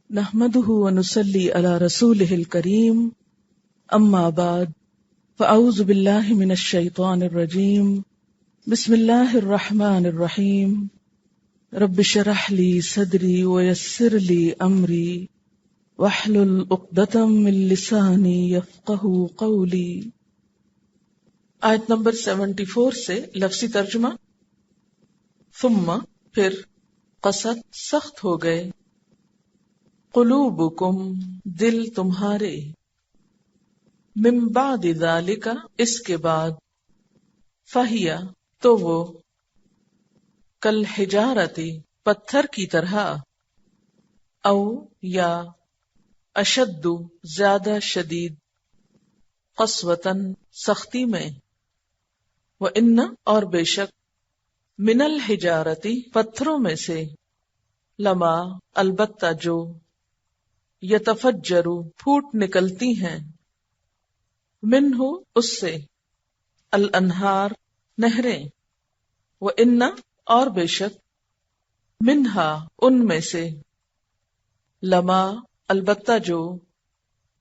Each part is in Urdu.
نحمده ونصلي على رسوله الكريم اما بعد فاعوذ بالله من الشيطان الرجيم بسم الله الرحمن الرحيم رب اشرح لي صدري ويسر لي امري واحلل عقدة من لساني يفقهوا قولي۔ آیت نمبر 74 سے لفظی ترجمہ۔ ثم پھر قست سخت ہو گئے، قلوبکم دل تمہارے، من بعد ذالک اس کے بعد، فہیا تو وہ، کالحجارۃ پتھر کی طرح، او یا اشد زیادہ شدید، قسوۃً سختی میں، وان اور بے شک، من الحجارۃ پتھروں میں سے، لما البتہ جو، یتفجر پھوٹ نکلتی ہیں، منہ اس سے، الانہار نہریں، وان اور بے شک، منہا ان میں سے، لما البتہ جو،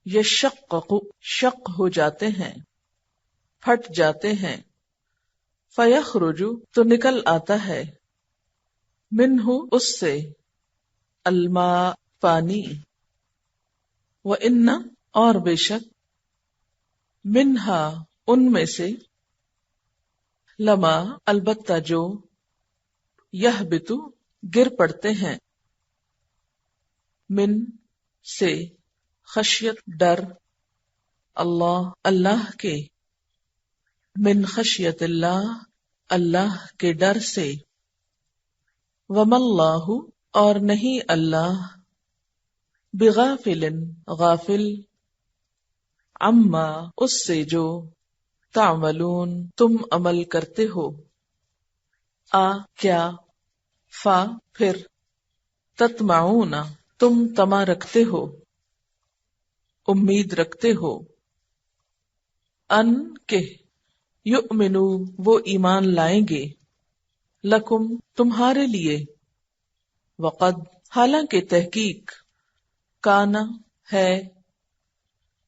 یشقق شق ہو جاتے ہیں، پھٹ جاتے ہیں، فیخرج تو نکل آتا ہے، منہ اس سے، الماء پانی، وَإِنَّ اور بے شک، منہا ان میں سے، لما البتہ جو، یہبط گر پڑتے ہیں، من سے، خشیت ڈر، اللہ اللہ کے، من خشیت اللہ اللہ کے ڈر سے، وما اللہ اور نہیں اللہ، بغافل غافل، عما اس سے جو، تعملون تم عمل کرتے ہو، کیا، فا پھر، تطمعون تم طمع رکھتے ہو، امید رکھتے ہو، ان کہ، یؤمنو وہ ایمان لائیں گے، لکم تمہارے لیے، وقد حالانکہ تحقیق، کانا ہے،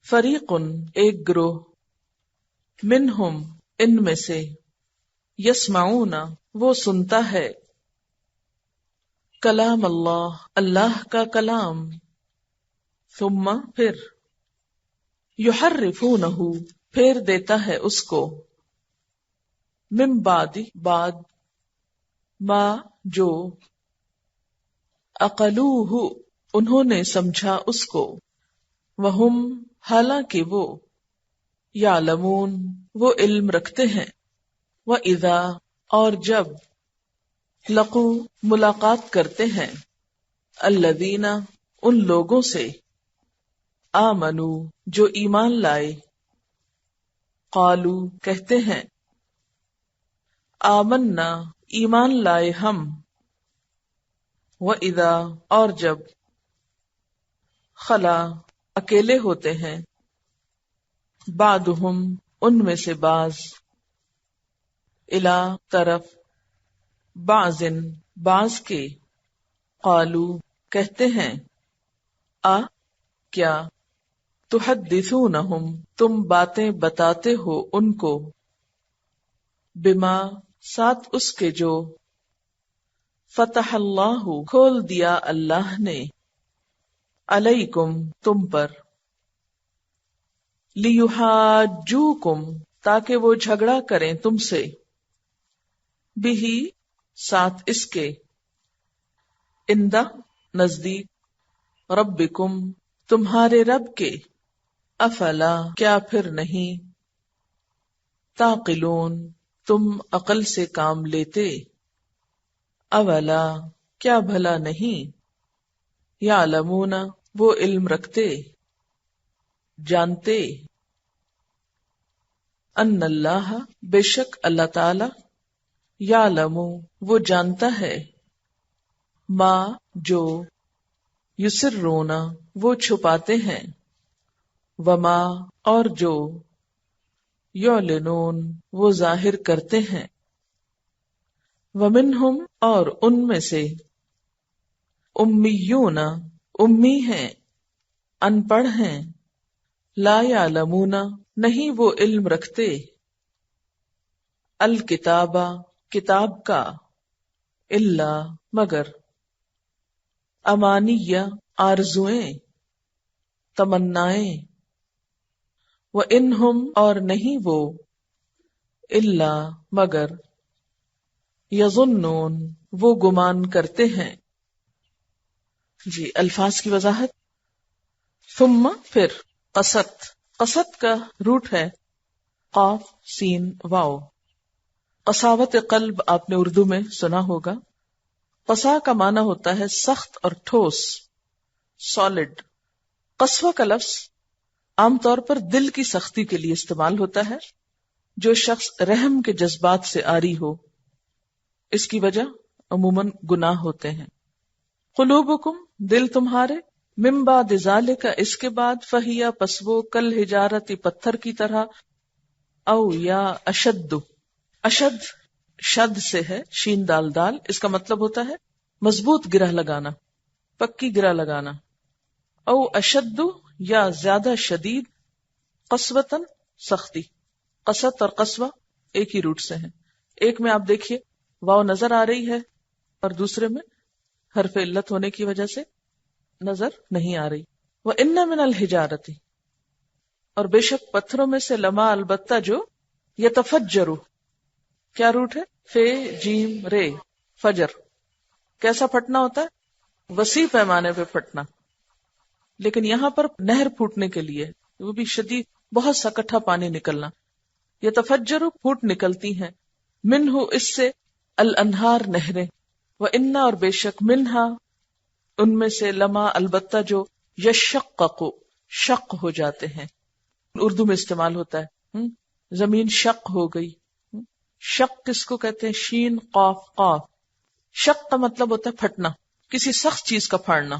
فریقن ایک گروہ، منہم ان میں سے، یسمعون وہ سنتا ہے، کلام اللہ اللہ کا کلام، ثم پھر، یحرفونہ پھیر دیتا ہے اس کو، من بعد بعد، ما جو، عقلوہ انہوں نے سمجھا اس کو، وہم حالانکہ وہ، یعلمون وہ علم رکھتے ہیں، وَإِذَا اور جب، لقو ملاقات کرتے ہیں، الذین ان لوگوں سے، آمنو جو ایمان لائے، قالو کہتے ہیں، آمنا ایمان لائے ہم، وَإِذَا اور جب، خلا اکیلے ہوتے ہیں، بعضہم ان میں سے بعض، الی طرف، بعضن بعض کے، قالو کہتے ہیں، کیا، تحدثونہم تم باتیں بتاتے ہو ان کو، بما ساتھ اس کے جو، فتح اللہ کھول دیا اللہ نے، علیکم تم پر، لیحاجوکم تاکہ وہ جھگڑا کریں تم سے، بہی ساتھ اس کے، اندہ نزدیک، ربکم تمہارے رب کے، افلا کیا پھر نہیں، تعقلون تم عقل سے کام لیتے، اولا کیا بھلا نہیں، یعلمون وہ علم رکھتے، جانتے، ان اللہ بے شک اللہ تعالی، یعلم وہ جانتا ہے، ما جو، یسرون وہ چھپاتے ہیں، وما اور جو، یعلنون وہ ظاہر کرتے ہیں، ومنہم اور ان میں سے، امیون امی ہیں، ان پڑھ ہیں، لا یعلمون نہیں وہ علم رکھتے، الکتابہ کتاب کا، الا مگر، امانیہ آرزویں، تمنائیں، وَإِنْهُمْ اور نہیں وہ، الا مگر، یظنون وہ گمان کرتے ہیں. جی الفاظ کی وضاحت. ثم پھر، قصد، قصد کا روٹ ہے قاف سین واو. قساوت قلب آپ نے اردو میں سنا ہوگا. قسا کا معنی ہوتا ہے سخت اور ٹھوس، سالڈ. قسوہ کا لفظ عام طور پر دل کی سختی کے لیے استعمال ہوتا ہے، جو شخص رحم کے جذبات سے عاری ہو. اس کی وجہ عموماً گناہ ہوتے ہیں. قلوبکم دل تمہارے، من بعد ذالک اس کے بعد، فہیا پس وہ، کل حجارتی پتھر کی طرح، او یا اشد، اشد شد سے ہے، شین دال دال، اس کا مطلب ہوتا ہے مضبوط گرہ لگانا، پکی گرہ لگانا. او اشد یا زیادہ شدید، قسوتاً سختی. قسط اور قسوہ ایک ہی روٹ سے ہیں. ایک میں آپ دیکھیے واو نظر آ رہی ہے اور دوسرے میں حرف علت ہونے کی وجہ سے نظر نہیں آ رہی. وَإِنَّ مِنَ الْحِجَارَةِ اور بے شک پتھروں میں سے، لما البتہ جو، یتفجر کیا روٹ ہے، فے جیم رے، فجر. کیسا پھٹنا ہوتا ہے، وسیع پیمانے پہ پھٹنا. لیکن یہاں پر نہر پھوٹنے کے لیے، وہ بھی شدید، بہت سا اکٹھا پانی نکلنا. یتفجر پھوٹ نکلتی ہیں، منہ اس سے، الانہار نہریں. وَإِنَّ اور بے شک، منہا ان میں سے، لما البتہ جو، یشقق شق ہو جاتے ہیں. اردو میں استعمال ہوتا ہے زمین شق ہو گئی. شق کس کو کہتے ہیں، شین قاف قاف. شق کا مطلب ہوتا ہے پھٹنا، کسی سخت چیز کا پھاڑنا.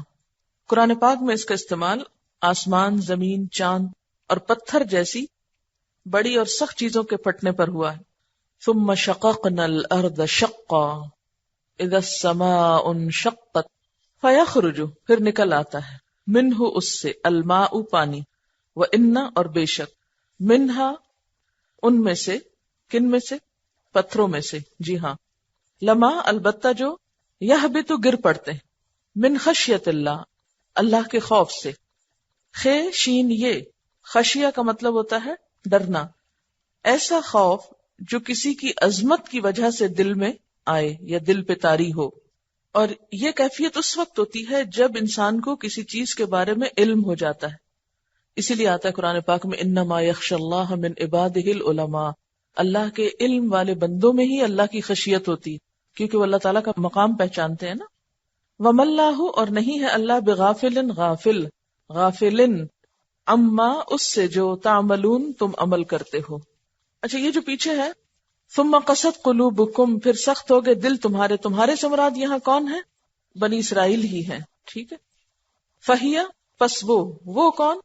قرآن پاک میں اس کا استعمال آسمان، زمین، چاند اور پتھر جیسی بڑی اور سخت چیزوں کے پھٹنے پر ہوا ہے. ثم شققنا الارض شقا اذا السماء انشقت فیخرج پھر نکل آتا ہے، منہ اس سے، الماء پانی، وَإِنَّ اور بے شک، منہا ان میں سے، کن میں سے، پتھروں میں سے. جی ہاں، لما البتہ جو، یہبط گر پڑتے ہیں، من خشیت اللہ اللہ کے خوف سے. خے شین یہ، خشیہ کا مطلب ہوتا ہے ڈرنا، ایسا خوف جو کسی کی عظمت کی وجہ سے دل میں آئے یا دل پہ طاری ہو. اور یہ کیفیت اس وقت ہوتی ہے جب انسان کو کسی چیز کے بارے میں علم ہو جاتا ہے. اسی لیے آتا ہے قرآن پاک میں، انما یخشی اللہ من عبادہ العلماء، اللہ کے علم والے بندوں میں ہی اللہ کی خشیت ہوتی، کیونکہ وہ اللہ تعالیٰ کا مقام پہچانتے ہیں نا. وَمَا اللَّهُ اور نہیں ہے اللہ، بغافل غافل، غافل اما اس سے جو، تعملون تم عمل کرتے ہو. اچھا یہ جو پیچھے ہے، ثم قست قلوبکم پھر سخت ہو گئے دل تمہارے، تمہارے سے مراد یہاں کون ہے، بنی اسرائیل ہی ہیں. ٹھیک ہے. فہیا پس وہ کون،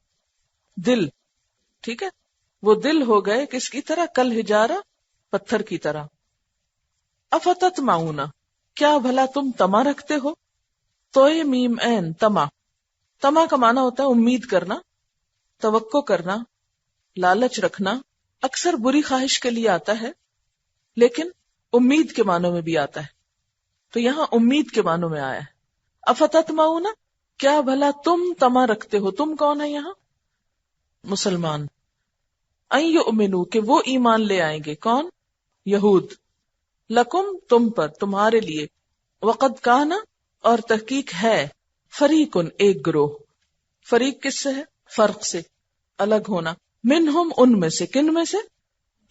دل. ٹھیک ہے، وہ دل ہو گئے کس کی طرح، کل حجارہ پتھر کی طرح. افتطمعون کیا بھلا تم طمع رکھتے ہو. تو یہ میم عین طمع، طمع کا معنی ہوتا ہے امید کرنا، توقع کرنا، لالچ رکھنا. اکثر بری خواہش کے لیے آتا ہے لیکن امید کے معنوں میں بھی آتا ہے، تو یہاں امید کے معنوں میں آیا ہے. افتطمعون کیا بھلا تم طمع رکھتے ہو. تم کون ہے یہاں، مسلمان. ان یؤمنوا کہ وہ ایمان لے آئیں گے، کون، یہود. لکم تم پر، تمہارے لیے. وقد کان اور تحقیق ہے، فریقن ایک گروہ. فریق کس سے ہے، فرق سے، الگ ہونا. منہم ان میں سے، کن میں سے،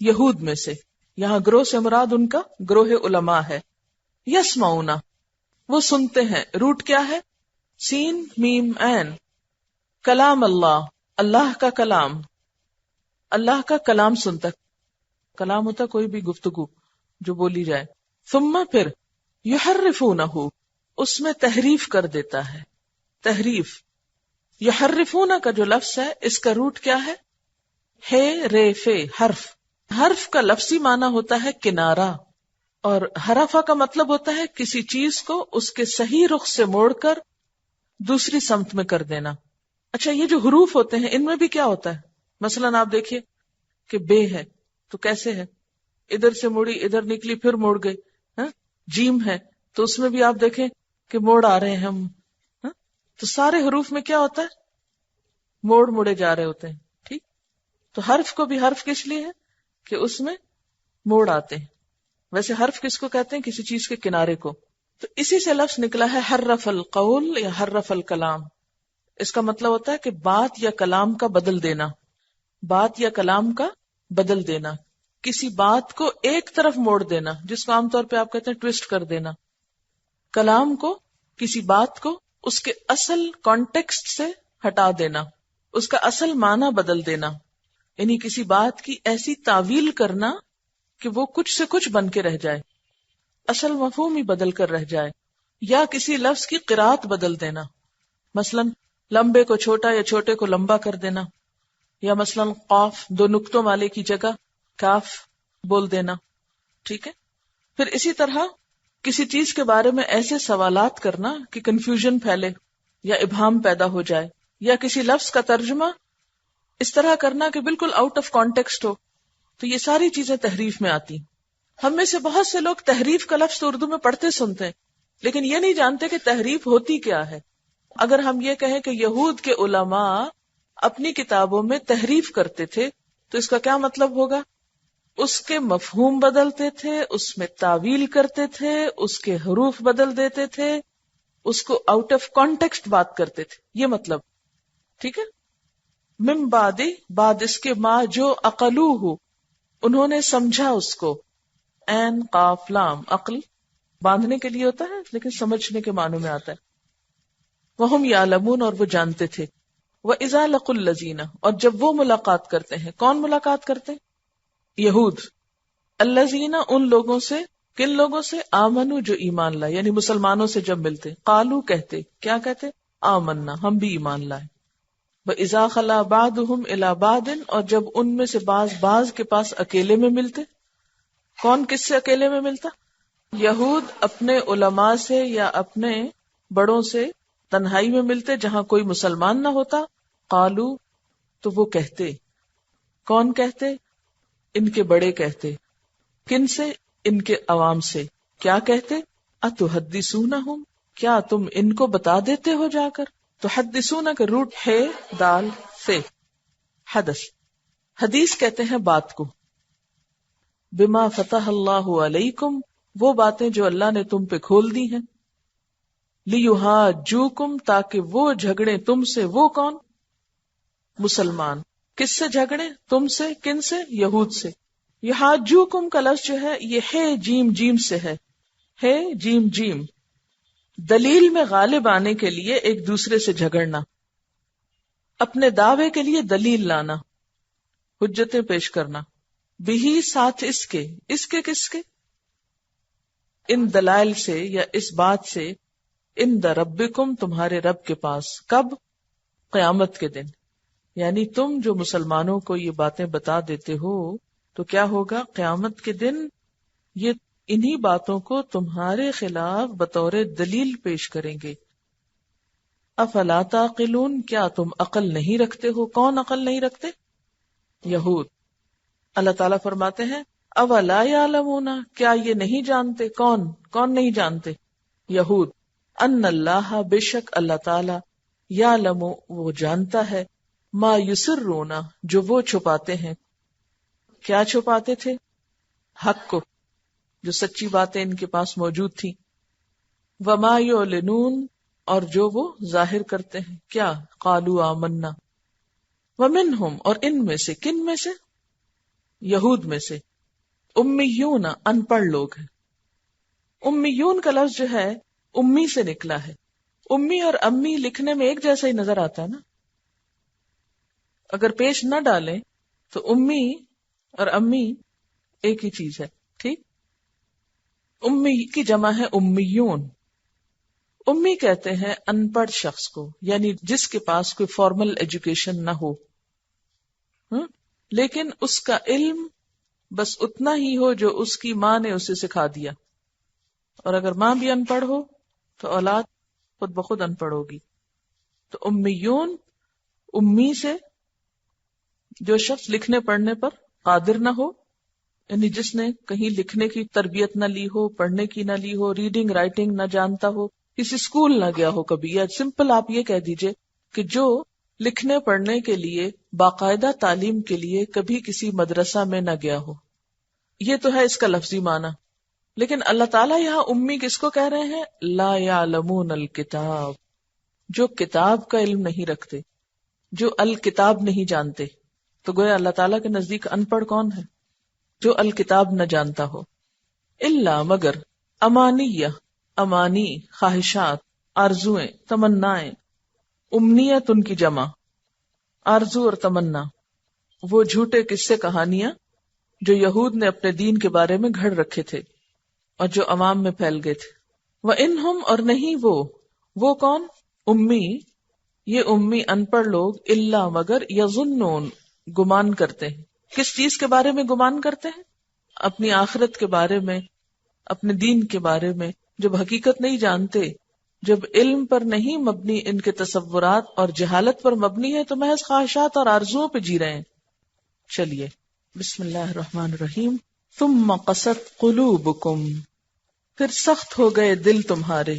یہود میں سے. یہاں گروہ سے مراد ان کا گروہ علماء ہے. یسمعون وہ سنتے ہیں، روٹ کیا ہے، سین میم عین. کلام اللہ اللہ کا کلام، اللہ کا کلام سنتا. کلام ہوتا کوئی بھی گفتگو جو بولی جائے. ثم پھر، یحرفونہ اس میں تحریف کر دیتا ہے. تحریف، یحرفون کا جو لفظ ہے اس کا روٹ کیا ہے، ہے رے فے حرف. حرف کا لفظی معنی ہوتا ہے کنارہ، اور حرفہ کا مطلب ہوتا ہے کسی چیز کو اس کے صحیح رخ سے موڑ کر دوسری سمت میں کر دینا. اچھا یہ جو حروف ہوتے ہیں ان میں بھی کیا ہوتا ہے؟ مثلاً آپ دیکھیے کہ بے ہے تو کیسے ہے؟ ادھر سے مڑی ادھر نکلی پھر مڑ گئی. جیم ہے تو اس میں بھی آپ دیکھیں کہ موڑ آ رہے ہیں ہم. تو سارے حروف میں کیا ہوتا ہے؟ موڑ مڑے جا رہے ہوتے ہیں. ٹھیک. تو حرف کو بھی حرف کس لیے ہے کہ اس میں موڑ آتے ہیں. ویسے حرف کس کو کہتے ہیں؟ کسی چیز کے کنارے کو. تو اسی سے لفظ نکلا ہے حرف القول یا حرف الکلام. اس کا مطلب ہوتا ہے کہ بات یا کلام کا بدل دینا. بات یا کلام کا بدل دینا، کسی بات کو ایک طرف موڑ دینا، جس کو عام طور پہ آپ کہتے ہیں ٹویسٹ کر دینا. کلام کو، کسی بات کو اس کے اصل کانٹیکسٹ سے ہٹا دینا، اس کا اصل معنی بدل دینا. یعنی کسی بات کی ایسی تعویل کرنا کہ وہ کچھ سے کچھ بن کے رہ جائے، اصل مفہوم ہی بدل کر رہ جائے. یا کسی لفظ کی قرات بدل دینا، مثلاً لمبے کو چھوٹا یا چھوٹے کو لمبا کر دینا، یا مثلاً قاف دو نقطوں والے کی جگہ کاف بول دینا. ٹھیک ہے. پھر اسی طرح کسی چیز کے بارے میں ایسے سوالات کرنا کہ کنفیوژن پھیلے یا ابہام پیدا ہو جائے، یا کسی لفظ کا ترجمہ اس طرح کرنا کہ بالکل آؤٹ آف کانٹیکسٹ ہو. تو یہ ساری چیزیں تحریف میں آتی. ہم میں سے بہت سے لوگ تحریف کا لفظ اردو میں پڑھتے سنتے ہیں لیکن یہ نہیں جانتے کہ تحریف ہوتی کیا ہے. اگر ہم یہ کہیں کہ یہود کے علماء اپنی کتابوں میں تحریف کرتے تھے تو اس کا کیا مطلب ہوگا؟ اس کے مفہوم بدلتے تھے، اس میں تعویل کرتے تھے، اس کے حروف بدل دیتے تھے، اس کو آؤٹ آف کانٹیکسٹ بات کرتے تھے، یہ مطلب. ٹھیک ہے. من بعد، بعد اس کے، ما جو عقلوہ انہوں نے سمجھا اس کو. عین قاف لام، عقل باندھنے کے لیے ہوتا ہے لیکن سمجھنے کے معنوں میں آتا ہے. وہم یعلمون، اور وہ جانتے تھے. وَإِذَا لَقُوا الَّذِينَ، اور جب وہ ملاقات کرتے ہیں. کون ملاقات کرتے ہیں؟ یہود. الذین، ان لوگوں سے. کن لوگوں سے؟ آمنو، جو ایمان لائے، یعنی مسلمانوں سے جب ملتے. قالو، کہتے. کیا کہتے؟ آمنا، ہم بھی ایمان لائے. وَإِذَا خَلَا بَعْضُهُمْ إِلَى بَعْضٍ، اور جب ان میں سے بعض کے پاس اکیلے میں ملتے. کون کس سے اکیلے میں ملتا؟ یہود اپنے علماء سے یا اپنے بڑوں سے تنہائی میں ملتے جہاں کوئی مسلمان نہ ہوتا. قالو، تو وہ کہتے. کون کہتے؟ ان کے بڑے کہتے. کن سے؟ ان کے عوام سے. کیا کہتے؟ اتحدثونہم، کیا تم ان کو بتا دیتے ہو جا کر. تحدثون کا روٹ ہے دال سے. حدث، حدیث کہتے ہیں بات کو. بما فتح اللہ علیکم، وہ باتیں جو اللہ نے تم پہ کھول دی ہیں. لیحاجوکم، تاکہ وہ جھگڑے تم سے. وہ کون؟ مسلمان. کس سے جھگڑے؟ تم سے. کن سے؟ یہود سے. یحاجوکم کا لفظ جو ہے یہ ہے جیم جیم سے ہے. ہے جیم جیم. دلیل میں غالب آنے کے لیے ایک دوسرے سے جھگڑنا، اپنے دعوے کے لیے دلیل لانا، حجتیں پیش کرنا. بھی ساتھ اس کے. اس کے کس کے؟ ان دلائل سے یا اس بات سے. ان دا ربکم، تمہارے رب کے پاس. کب؟ قیامت کے دن. یعنی تم جو مسلمانوں کو یہ باتیں بتا دیتے ہو تو کیا ہوگا؟ قیامت کے دن یہ انہی باتوں کو تمہارے خلاف بطور دلیل پیش کریں گے. افلا تعقلون، کیا تم عقل نہیں رکھتے ہو؟ کون عقل نہیں رکھتے؟ یہود. اللہ تعالیٰ فرماتے ہیں اولا یعلمون، کیا یہ نہیں جانتے؟ کون نہیں جانتے؟ یہود. ان اللہ، بے شک اللہ تعالیٰ. یعلم، وہ جانتا ہے. ما یسرون، جو وہ چھپاتے ہیں. کیا چھپاتے تھے؟ حق کو، جو سچی باتیں ان کے پاس موجود تھی. وما یعلنون، اور جو وہ ظاہر کرتے ہیں. کیا؟ قالوا آمنا. ومنہم، اور ان میں سے. کن میں سے؟ یہود میں سے. امیون، ان پڑھ لوگ ہیں. امیون کا لفظ جو ہے امی سے نکلا ہے. امی اور امی لکھنے میں ایک جیسا ہی نظر آتا ہے نا. اگر پیش نہ ڈالیں تو امی اور امی ایک ہی چیز ہے. ٹھیک. امی کی جمع ہے امیون. امی کہتے ہیں ان پڑھ شخص کو، یعنی جس کے پاس کوئی فارمل ایجوکیشن نہ ہو، لیکن اس کا علم بس اتنا ہی ہو جو اس کی ماں نے اسے سکھا دیا. اور اگر ماں بھی ان پڑھ ہو تو اولاد خود بخود ان پڑھ ہوگی. تو امیون امی سے جو شخص لکھنے پڑھنے پر قادر نہ ہو، یعنی جس نے کہیں لکھنے کی تربیت نہ لی ہو، پڑھنے کی نہ لی ہو، ریڈنگ رائٹنگ نہ جانتا ہو، کسی اسکول نہ گیا ہو کبھی، یا سمپل آپ یہ کہہ دیجئے کہ جو لکھنے پڑھنے کے لیے باقاعدہ تعلیم کے لیے کبھی کسی مدرسہ میں نہ گیا ہو. یہ تو ہے اس کا لفظی معنی. لیکن اللہ تعالیٰ یہاں امی کس کو کہہ رہے ہیں؟ لا یعلمون الکتاب، جو کتاب کا علم نہیں رکھتے، جو الکتاب نہیں جانتے. تو گویا اللہ تعالیٰ کے نزدیک ان پڑھ کون ہے؟ جو الکتاب نہ جانتا ہو. الا مگر امانیہ، امانی، خواہشات، آرزویں، تمنائیں. امنیت ان کی جمع، آرزو اور تمنا، وہ جھوٹے قصے کہانیاں جو یہود نے اپنے دین کے بارے میں گھڑ رکھے تھے اور جو عوام میں پھیل گئے تھے. وَإِنْهُمْ اور نہیں وہ کون؟ امی، یہ امی ان پڑھ لوگ، الا مگر یظنون گمان کرتے ہیں. کس چیز کے بارے میں گمان کرتے ہیں؟ اپنی آخرت کے بارے میں، اپنے دین کے بارے میں. جب حقیقت نہیں جانتے، جب علم پر نہیں مبنی ان کے تصورات اور جہالت پر مبنی ہے، تو محض خواہشات اور آرزوؤں پہ جی رہے ہیں. چلیے بسم اللہ الرحمن الرحیم. ثم قست قلوبکم، پھر سخت ہو گئے دل تمہارے.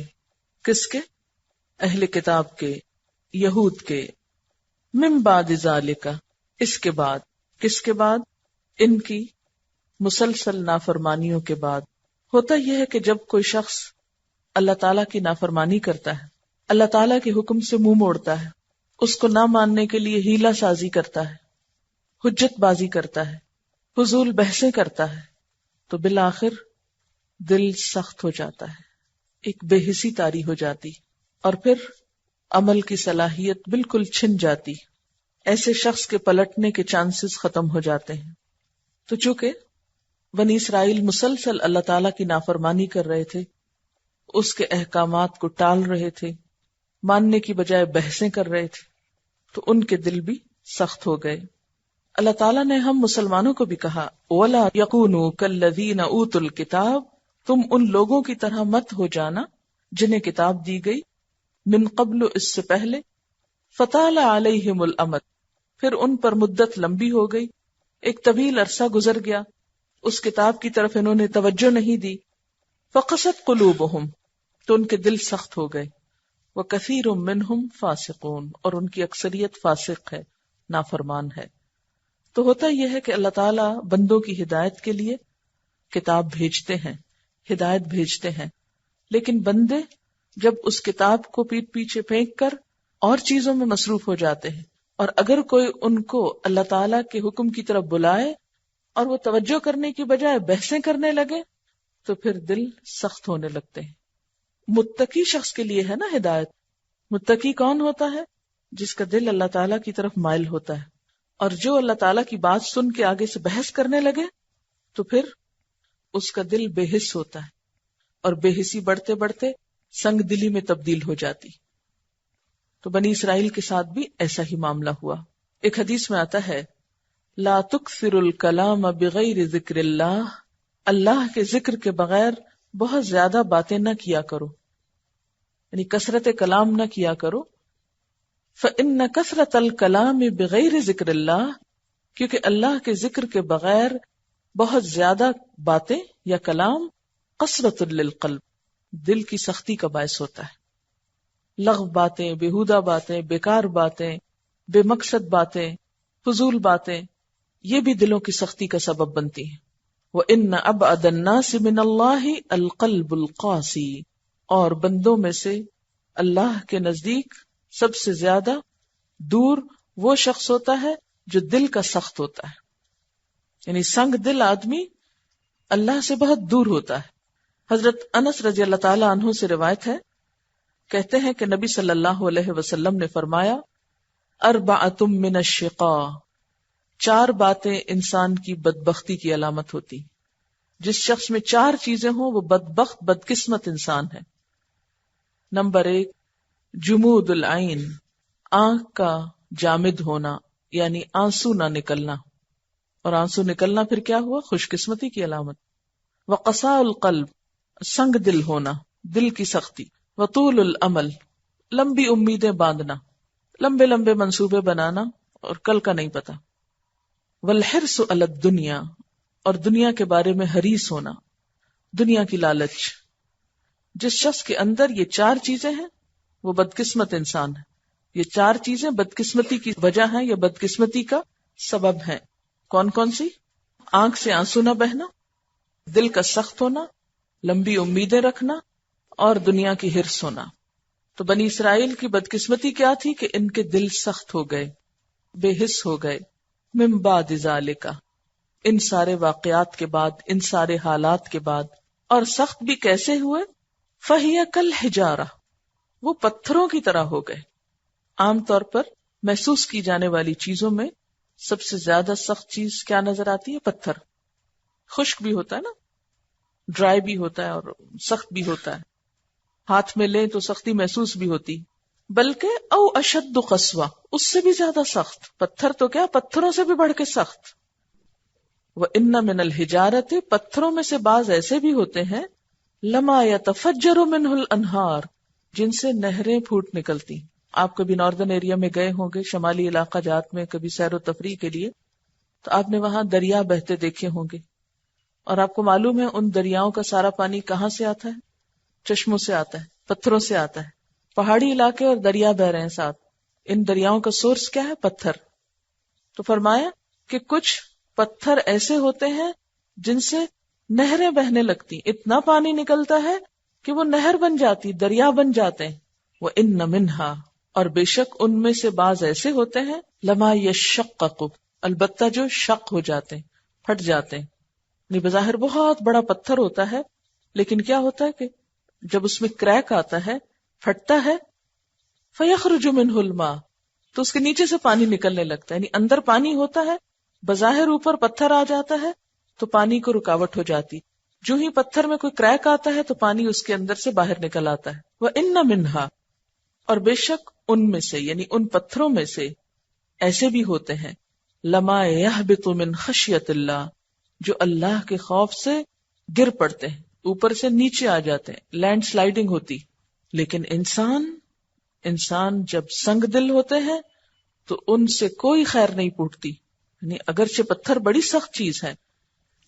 کس کے؟ اہل کتاب کے، یہود کے. من بعد ذالک، اس کے بعد. کس کے بعد؟ ان کی مسلسل نافرمانیوں کے بعد. ہوتا یہ ہے کہ جب کوئی شخص اللہ تعالیٰ کی نافرمانی کرتا ہے، اللہ تعالیٰ کے حکم سے منہ موڑتا ہے، اس کو نہ ماننے کے لیے ہیلہ سازی کرتا ہے، حجت بازی کرتا ہے، فضول بحثیں کرتا ہے، تو بالآخر دل سخت ہو جاتا ہے، ایک بے حسی طاری ہو جاتی، اور پھر عمل کی صلاحیت بالکل چھن جاتی. ایسے شخص کے پلٹنے کے چانسز ختم ہو جاتے ہیں. تو چونکہ بنی اسرائیل مسلسل اللہ تعالیٰ کی نافرمانی کر رہے تھے، اس کے احکامات کو ٹال رہے تھے، ماننے کی بجائے بحثیں کر رہے تھے، تو ان کے دل بھی سخت ہو گئے. اللہ تعالیٰ نے ہم مسلمانوں کو بھی کہا وَلَا يَكُونُوا كَالَّذِينَ أُوتُوا الْكِتَابَ، تم ان لوگوں کی طرح مت ہو جانا جنہیں کتاب دی گئی، من قبل، اس سے پہلے، فَطَالَ عَلَيْهِمُ الْأَمَدُ، پھر ان پر مدت لمبی ہو گئی، ایک طویل عرصہ گزر گیا، اس کتاب کی طرف انہوں نے توجہ نہیں دی. فَقَسَتْ قُلُوبُهُمْ، تو ان کے دل سخت ہو گئے. وَكَثِيرٌ مِّنْهُمْ فَاسِقُونَ، اور ان کی اکثریت فاسق ہے، نافرمان ہے. تو ہوتا یہ ہے کہ اللہ تعالیٰ بندوں کی ہدایت کے لیے کتاب بھیجتے ہیں، ہدایت بھیجتے ہیں، لیکن بندے جب اس کتاب کو پیٹ پیچھے پھینک کر اور چیزوں میں مصروف ہو جاتے ہیں، اور اگر کوئی ان کو اللہ تعالیٰ کے حکم کی طرف بلائے اور وہ توجہ کرنے کی بجائے بحثیں کرنے لگے، تو پھر دل سخت ہونے لگتے ہیں. متقی شخص کے لیے ہے نا ہدایت. متقی کون ہوتا ہے؟ جس کا دل اللہ تعالیٰ کی طرف مائل ہوتا ہے، اور جو اللہ تعالیٰ کی بات سن کے آگے سے بحث کرنے لگے تو پھر اس کا دل بے حس ہوتا ہے، اور بے حسی بڑھتے بڑھتے سنگ دلی میں تبدیل ہو جاتی. تو بنی اسرائیل کے ساتھ بھی ایسا ہی معاملہ ہوا. ایک حدیث میں آتا ہے لا تکثروا الکلام بغیر ذکر اللہ، اللہ کے ذکر کے بغیر بہت زیادہ باتیں نہ کیا کرو، یعنی کثرت کلام نہ کیا کرو. فإن کثرت الکلام بغیر ذکر اللہ، کیونکہ اللہ کے ذکر کے بغیر بہت زیادہ باتیں یا کلام قسوۃ للقلب، دل کی سختی کا باعث ہوتا ہے. لغو باتیں، بیہودہ باتیں، بیکار باتیں، بے مقصد باتیں، فضول باتیں، یہ بھی دلوں کی سختی کا سبب بنتی ہیں. وَإِنَّ أَبْعَدَ النَّاسِ مِنَ اللَّهِ الْقَلْبُ الْقَاسِي، اور بندوں میں سے اللہ کے نزدیک سب سے زیادہ دور وہ شخص ہوتا ہے جو دل کا سخت ہوتا ہے. یعنی سنگ دل آدمی اللہ سے بہت دور ہوتا ہے. حضرت انس رضی اللہ تعالی عنہ سے روایت ہے، کہتے ہیں کہ نبی صلی اللہ علیہ وسلم نے فرمایا اربعۃ من الشقاء، 4 باتیں انسان کی بدبختی کی علامت ہوتی. جس شخص میں 4 چیزیں ہوں وہ بدبخت بدقسمت انسان ہے. نمبر 1 جمود العین، آنکھ کا جامد ہونا، یعنی آنسو نہ نکلنا، اور آنسو نکلنا پھر کیا ہوا؟ خوش قسمتی کی علامت. وقساء القلب، سنگ دل ہونا، دل کی سختی. وطول الامل، لمبی امیدیں باندھنا. لمبے لمبے منصوبے بنانا اور کل کا نہیں پتا. والحرص علی الدنیا، اور دنیا کے بارے میں حریص ہونا، دنیا کی لالچ. جس شخص کے اندر یہ چار چیزیں ہیں وہ بدقسمت انسان ہے. یہ چار چیزیں بدقسمتی کی وجہ ہیں یا بدقسمتی کا سبب ہیں. کون کون سی؟ آنکھ سے آنسو نہ بہنا، دل کا سخت ہونا، لمبی امیدیں رکھنا، اور دنیا کی حرص ہونا. تو بنی اسرائیل کی بدقسمتی کیا تھی کہ ان کے دل سخت ہو گئے، بے حس ہو گئے. من بعد ذالک، ان سارے واقعات کے بعد، ان سارے حالات کے بعد. اور سخت بھی کیسے ہوئے؟ فہی کالحجارہ، وہ پتھروں کی طرح ہو گئے. عام طور پر محسوس کی جانے والی چیزوں میں سب سے زیادہ سخت چیز کیا نظر آتی ہے؟ پتھر. خشک بھی ہوتا ہے نا، ڈرائی بھی ہوتا ہے اور سخت بھی ہوتا ہے. ہاتھ میں لیں تو سختی محسوس بھی ہوتی، بلکہ او اشد قسوہ، اس سے بھی زیادہ سخت. پتھر تو کیا، پتھروں سے بھی بڑھ کے سخت. وَإِنَّ مِنَ الْحِجَارَةِ، پتھروں میں سے بعض ایسے بھی ہوتے ہیں، لَمَا يَتَفَجَّرُ مِنْهُ الْأَنْهَارُ، جن سے نہریں پھوٹ نکلتی. آپ کبھی ناردرن ایریا میں گئے ہوں گے، شمالی علاقہ جات میں کبھی سیر و تفریح کے لیے، تو آپ نے وہاں دریا بہتے دیکھے ہوں گے. اور آپ کو معلوم ہے ان دریاؤں کا سارا پانی کہاں سے آتا ہے؟ چشموں سے آتا ہے، پتھروں سے آتا ہے. پہاڑی علاقے اور دریا بہ رہے ہیں ساتھ، ان دریاؤں کا سورس کیا ہے؟ پتھر. تو فرمایا کہ کچھ پتھر ایسے ہوتے ہیں جن سے نہریں بہنے لگتی، اتنا پانی نکلتا ہے کہ وہ نہر بن جاتی، دریا بن جاتے ہیں. وَإِنَّ مِنْهَا، اور بے شک ان میں سے بعض ایسے ہوتے ہیں، لما یشقق، البتہ جو شق ہو جاتے ہیں، پھٹ جاتے ہیں. یعنی بظاہر بہت بڑا پتھر ہوتا ہے، لیکن کیا ہوتا ہے کہ جب اس میں کریک آتا ہے، پھٹتا ہے، فَيَخْرُجُ مِنْهُ الْمَاءُ، تو اس کے نیچے سے پانی نکلنے لگتا ہے. یعنی اندر پانی ہوتا ہے، بظاہر اوپر پتھر آ جاتا ہے تو پانی کو رکاوٹ ہو جاتی. جو ہی پتھر میں کوئی کریک آتا ہے تو پانی اس کے اندر سے باہر نکل آتا ہے. وَإِنَّ مِنْهَا، اور بے شک ان میں سے، یعنی ان پتھروں میں سے ایسے بھی ہوتے ہیں، لما يهبط من خشیت اللہ، جو اللہ کے خوف سے گر پڑتے ہیں، اوپر سے نیچے آ جاتے ہیں، لینڈ سلائیڈنگ ہوتی. لیکن انسان جب سنگ دل ہوتے ہیں تو ان سے کوئی خیر نہیں پوٹتی. یعنی اگرچہ پتھر بڑی سخت چیز ہے،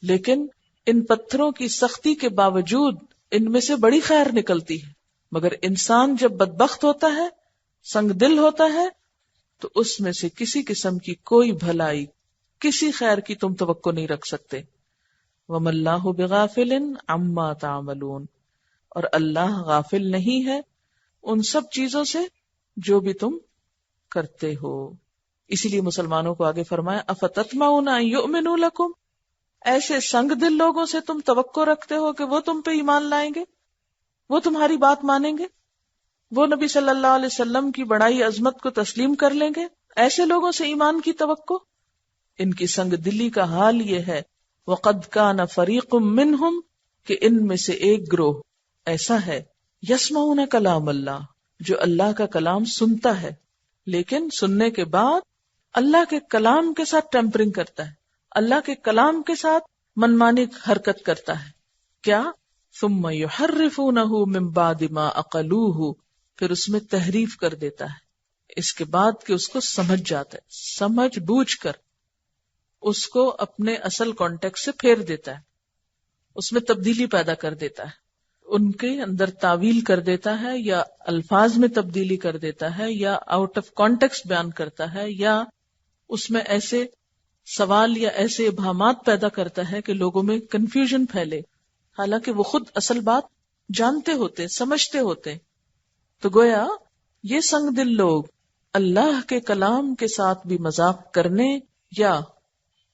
لیکن ان پتھروں کی سختی کے باوجود ان میں سے بڑی خیر نکلتی ہے. مگر انسان جب بدبخت ہوتا ہے، سنگ دل ہوتا ہے، تو اس میں سے کسی قسم کی کوئی بھلائی، کسی خیر کی تم توقع نہیں رکھ سکتے. وَمَا اللَّهُ بِغَافِلٍ عَمَّا تَعْمَلُونَ، اور اللہ غافل نہیں ہے ان سب چیزوں سے جو بھی تم کرتے ہو. اسی لیے مسلمانوں کو آگے فرمایا، أَفَتَطْمَعُونَ أَن يُؤْمِنُوا لَكُمْ، ایسے سنگ دل لوگوں سے تم توقع رکھتے ہو کہ وہ تم پہ ایمان لائیں گے، وہ تمہاری بات مانیں گے، وہ نبی صلی اللہ علیہ وسلم کی بڑائی عظمت کو تسلیم کر لیں گے. ایسے لوگوں سے ایمان کی توقع؟ ان کی سنگ دلی کا حال یہ ہے، وَقَدْ كَانَ فَرِيقٌ مِّنْهُمْ، کہ ان میں سے ایک گروہ ایسا ہے، يَسْمَعُونَ كَلَامَ اللَّهِ، جو اللہ کا کلام سنتا ہے، لیکن سننے کے بعد اللہ کے کلام کے ساتھ ٹیمپرنگ کرتا ہے، اللہ کے کلام کے ساتھ منمانی حرکت کرتا ہے. کیا؟ ثُمَّ يُحَرِّفُونَهُ مِن بَعْدِ مَا عَقَلُوهُ، پھر اس میں تحریف کر دیتا ہے اس کے بعد کہ اس کو سمجھ جاتا ہے، سمجھ بوجھ کر اس کو اپنے اصل کانٹیکٹ سے پھیر دیتا ہے، اس میں تبدیلی پیدا کر دیتا ہے، ان کے اندر تعویل کر دیتا ہے، یا الفاظ میں تبدیلی کر دیتا ہے، یا آؤٹ آف کانٹیکسٹ بیان کرتا ہے، یا اس میں ایسے سوال یا ایسے ابہامات پیدا کرتا ہے کہ لوگوں میں کنفیوژن پھیلے، حالانکہ وہ خود اصل بات جانتے ہوتے، سمجھتے ہوتے. تو گویا یہ سنگ دل لوگ اللہ کے کلام کے ساتھ بھی مذاق کرنے یا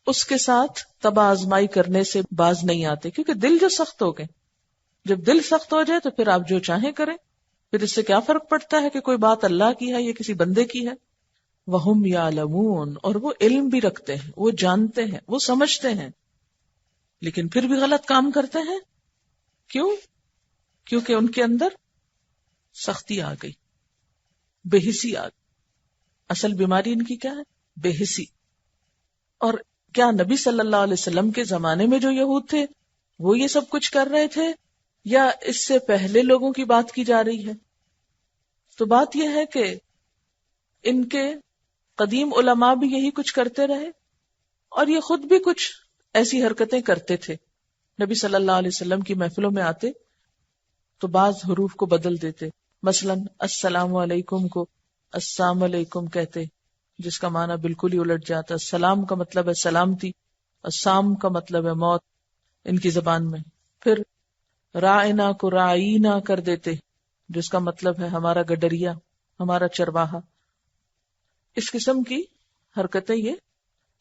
اس کے ساتھ تباہ آزمائی کرنے سے باز نہیں آتے، کیونکہ دل جو سخت ہو گئے. جب دل سخت ہو جائے تو پھر آپ جو چاہیں کریں، پھر اس سے کیا فرق پڑتا ہے کہ کوئی بات اللہ کی ہے یا کسی بندے کی ہے. وَهُمْ يَعْلَمُونَ، اور وہ علم بھی رکھتے ہیں، وہ جانتے ہیں، وہ سمجھتے ہیں، لیکن پھر بھی غلط کام کرتے ہیں. کیوں؟ کیونکہ ان کے اندر سختی آ گئی، بے حسی آ گئی. اصل بیماری ان کی کیا ہے؟ بے حسی. اور کیا نبی صلی اللہ علیہ وسلم کے زمانے میں جو یہود تھے وہ یہ سب کچھ کر رہے تھے، یا اس سے پہلے لوگوں کی بات کی جا رہی ہے؟ تو بات یہ ہے کہ ان کے قدیم علماء بھی یہی کچھ کرتے رہے، اور یہ خود بھی کچھ ایسی حرکتیں کرتے تھے. نبی صلی اللہ علیہ وسلم کی محفلوں میں آتے تو بعض حروف کو بدل دیتے. مثلا السلام علیکم کو السلام علیکم کہتے، جس کا معنی بالکل ہی الٹ جاتا. السلام کا مطلب ہے سلامتی، السام کا مطلب ہے موت ان کی زبان میں. پھر رائنا کو رائینا کر دیتے، جس کا مطلب ہے ہمارا گڈریا، ہمارا چرواہا. اس قسم کی حرکتیں یہ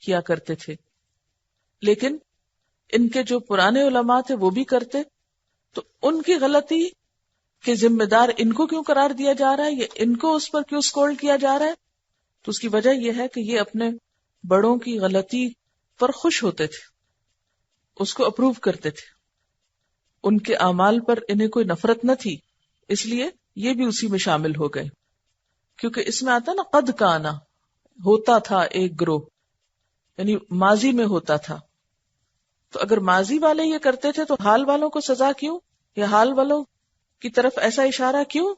کیا کرتے تھے. لیکن ان کے جو پرانے علماء تھے وہ بھی کرتے، تو ان کی غلطی کے ذمہ دار ان کو کیوں قرار دیا جا رہا ہے، یا ان کو اس پر کیوں سکولڈ کیا جا رہا ہے؟ تو اس کی وجہ یہ ہے کہ یہ اپنے بڑوں کی غلطی پر خوش ہوتے تھے، اس کو اپروو کرتے تھے. ان کے اعمال پر انہیں کوئی نفرت نہ تھی، اس لیے یہ بھی اسی میں شامل ہو گئے. کیونکہ اس میں آتا نا قد کانا، ہوتا تھا ایک گروہ، یعنی ماضی میں ہوتا تھا. تو اگر ماضی والے یہ کرتے تھے تو حال والوں کو سزا کیوں، یا حال والوں کی طرف ایسا اشارہ کیوں؟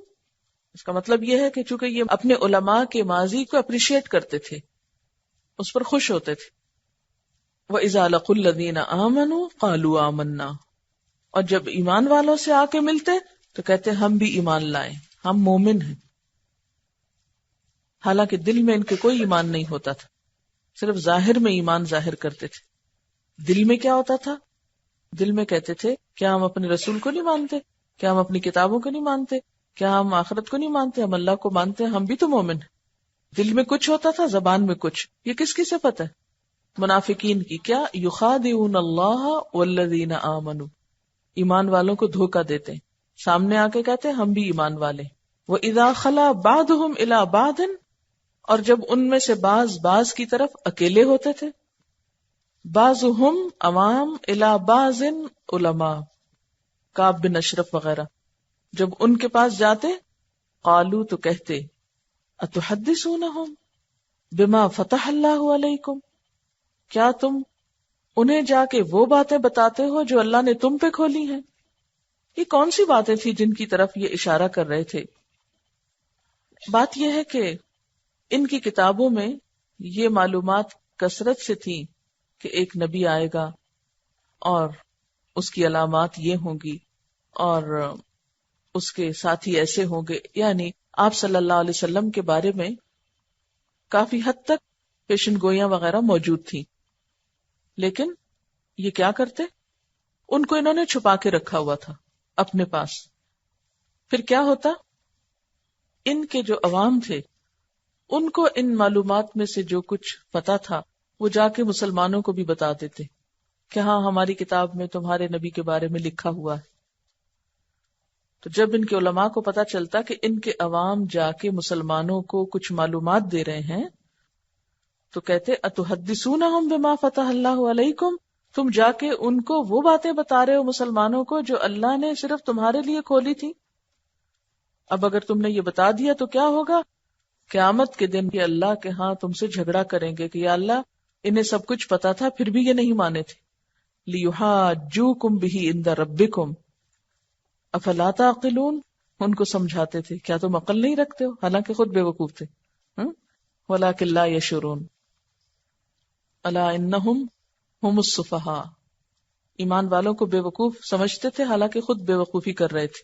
اس کا مطلب یہ ہے کہ چونکہ یہ اپنے علماء کے ماضی کو اپریشیٹ کرتے تھے، اس پر خوش ہوتے تھے. وَإِذَا لَقُوا الَّذِينَ آمَنُوا قَالُوا آمَنَّا، اور جب ایمان والوں سے آ کے ملتے تو کہتے ہم بھی ایمان لائے، ہم مومن ہیں. حالانکہ دل میں ان کے کوئی ایمان نہیں ہوتا تھا، صرف ظاہر میں ایمان ظاہر کرتے تھے. دل میں کیا ہوتا تھا؟ دل میں کہتے تھے کیا ہم اپنے رسول کو نہیں مانتے، کیا ہم اپنی کتابوں کو نہیں مانتے، کیا ہم آخرت کو نہیں مانتے، ہم اللہ کو مانتے ہیں، ہم بھی تو مومن ہیں. دل میں کچھ ہوتا تھا، زبان میں کچھ. یہ کس کی صفت ہے؟ منافقین کی. کیا یخادعون اللہ والذین آمنوا، ایمان والوں کو دھوکہ دیتے ہیں، سامنے آ کے کہتے ہیں ہم بھی ایمان والے. وَإِذَا خَلَا بَعْضُهُمْ إِلَى بَعْضٍ، اور جب ان میں سے بعض کی طرف اکیلے ہوتے تھے. بعضهم عوام إلى بعض علماء، کعب بن اشرف وغیرہ، جب ان کے پاس جاتے قالو تو کہتے اتحدثونہم بما فتح اللہ علیکم، کیا تم انہیں جا کے وہ باتیں بتاتے ہو جو اللہ نے تم پہ کھولی ہیں. یہ کون سی باتیں تھی جن کی طرف یہ اشارہ کر رہے تھے؟ بات یہ ہے کہ ان کی کتابوں میں یہ معلومات کثرت سے تھی کہ ایک نبی آئے گا اور اس کی علامات یہ ہوں گی اور اس کے ساتھی ایسے ہوں گے. یعنی آپ صلی اللہ علیہ وسلم کے بارے میں کافی حد تک پیشن گوئیاں وغیرہ موجود تھیں. لیکن یہ کیا کرتے؟ ان کو انہوں نے چھپا کے رکھا ہوا تھا اپنے پاس. پھر کیا ہوتا؟ ان کے جو عوام تھے ان کو ان معلومات میں سے جو کچھ پتا تھا وہ جا کے مسلمانوں کو بھی بتا دیتے کہ ہاں ہماری کتاب میں تمہارے نبی کے بارے میں لکھا ہوا ہے. تو جب ان کے علماء کو پتا چلتا کہ ان کے عوام جا کے مسلمانوں کو کچھ معلومات دے رہے ہیں تو کہتے اتحدثونہم بما فتح اللہ علیکم، تم جا کے ان کو وہ باتیں بتا رہے ہو مسلمانوں کو جو اللہ نے صرف تمہارے لیے کھولی تھی. اب اگر تم نے یہ بتا دیا تو کیا ہوگا؟ قیامت کے دن یہ اللہ کے ہاں تم سے جھگڑا کریں گے کہ یا اللہ انہیں سب کچھ پتا تھا پھر بھی یہ نہیں مانے تھے. لِيُحَاجُّوكُمْ بِهِ عِنْدَ رَبِّكُمْ افلا تعقلون، ان کو سمجھاتے تھے کیا تم عقل نہیں رکھتے ہو، حالانکہ خود بے وقوف تھے. وَلَكِنْ لَا يَشْعُرُونَ أَلَا إِنَّهُمْ هُمُ السُّفَهَاءُ، ایمان والوں کو بے وقوف سمجھتے تھے حالانکہ خود بے وقوفی کر رہے تھے.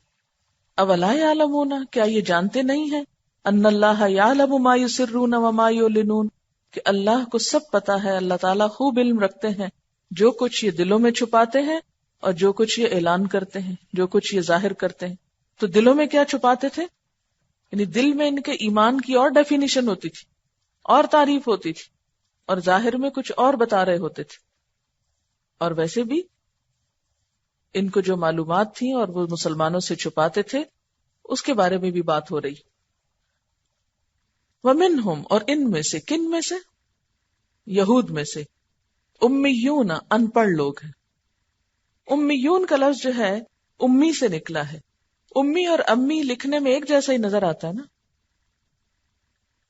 أَوَلَا يَعْلَمُونَ، کیا یہ جانتے نہیں ہیں ان اللہ یعلم ما یسرون وما یعلنون، کہ اللہ کو سب پتا ہے، اللہ تعالیٰ خوب علم رکھتے ہیں جو کچھ یہ دلوں میں چھپاتے ہیں اور جو کچھ یہ اعلان کرتے ہیں، جو کچھ یہ ظاہر کرتے ہیں. تو دلوں میں کیا چھپاتے تھے؟ یعنی دل میں ان کے ایمان کی اور ڈیفینیشن ہوتی تھی اور تعریف ہوتی تھی، اور ظاہر میں کچھ اور بتا رہے ہوتے تھے. اور ویسے بھی ان کو جو معلومات تھیں اور وہ مسلمانوں سے چھپاتے تھے اس کے بارے میں بھی بات ہو رہی. وَمِنْهُمْ، اور ان میں سے، کن میں سے؟ یہود میں سے. امیون، ان پڑھ لوگ ہیں. امیون کا لفظ جو ہے امی سے نکلا ہے. امی اور امی لکھنے میں ایک جیسا ہی نظر آتا ہے نا،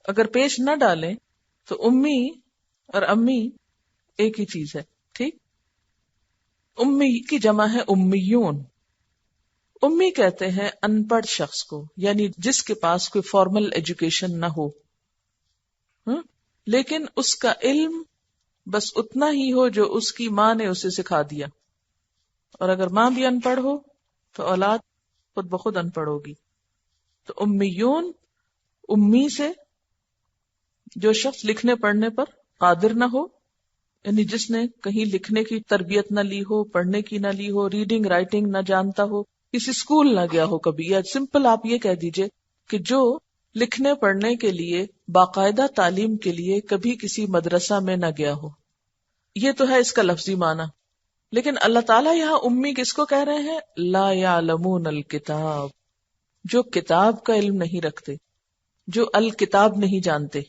اگر پیش نہ ڈالیں تو امی اور امی ایک ہی چیز ہے. ٹھیک، امی کی جمع ہے امیون. امی کہتے ہیں ان پڑھ شخص کو، یعنی جس کے پاس کوئی فارمل ایجوکیشن نہ ہو. لیکن اس کا علم بس اتنا ہی ہو جو اس کی ماں نے اسے سکھا دیا. اور اگر ماں بھی ان پڑھ ہو تو اولاد خود بخود ان پڑھ ہوگی. تو امیون، امی سے جو شخص لکھنے پڑھنے پر قادر نہ ہو، یعنی جس نے کہیں لکھنے کی تربیت نہ لی ہو، پڑھنے کی نہ لی ہو، ریڈنگ رائٹنگ نہ جانتا ہو، کسی اسکول نہ گیا ہو کبھی، یا سمپل آپ یہ کہہ دیجئے کہ جو لکھنے پڑھنے کے لیے باقاعدہ تعلیم کے لیے کبھی کسی مدرسہ میں نہ گیا ہو. یہ تو ہے اس کا لفظی معنی. لیکن اللہ تعالیٰ یہاں امی کس کو کہہ رہے ہیں؟ لا یعلمون الکتاب، جو کتاب کا علم نہیں رکھتے، جو الکتاب نہیں جانتے.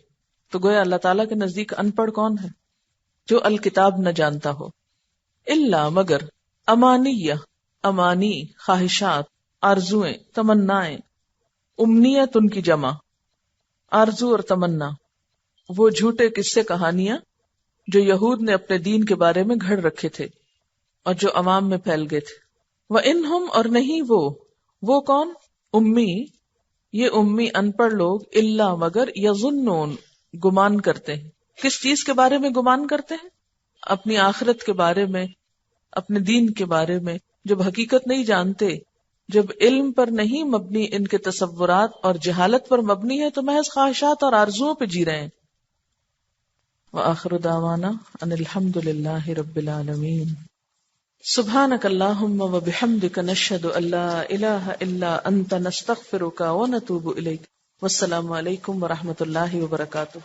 تو گویا اللہ تعالیٰ کے نزدیک ان پڑھ کون ہے؟ جو الکتاب نہ جانتا ہو. الا مگر امانیہ، امانی، خواہشات، آرزویں، تمنائیں. امنیت ان کی جمع، آرزو اور تمنا، وہ جھوٹے قصے کہانیاں جو یہود نے اپنے دین کے بارے میں گھڑ رکھے تھے اور جو عوام میں پھیل گئے تھے. وَإِنْهُمْ، اور نہیں وہ کون؟ امی، یہ امی ان پڑھ لوگ، الا مگر یظنون، گمان کرتے ہیں. کس چیز کے بارے میں گمان کرتے ہیں؟ اپنی آخرت کے بارے میں، اپنے دین کے بارے میں. جب حقیقت نہیں جانتے، جب علم پر نہیں مبنی ان کے تصورات اور جہالت پر مبنی ہے، تو محض خواہشات اور آرزوؤں پہ جی رہے ہیں. وآخر دعوانا ان الحمد للہ رب العالمین. سبحانک اللہم وبحمدک نشہد ان لا الہ الا انت نستغفرک ونتوب الیک. والسلام علیکم ورحمۃ اللہ وبرکاتہ.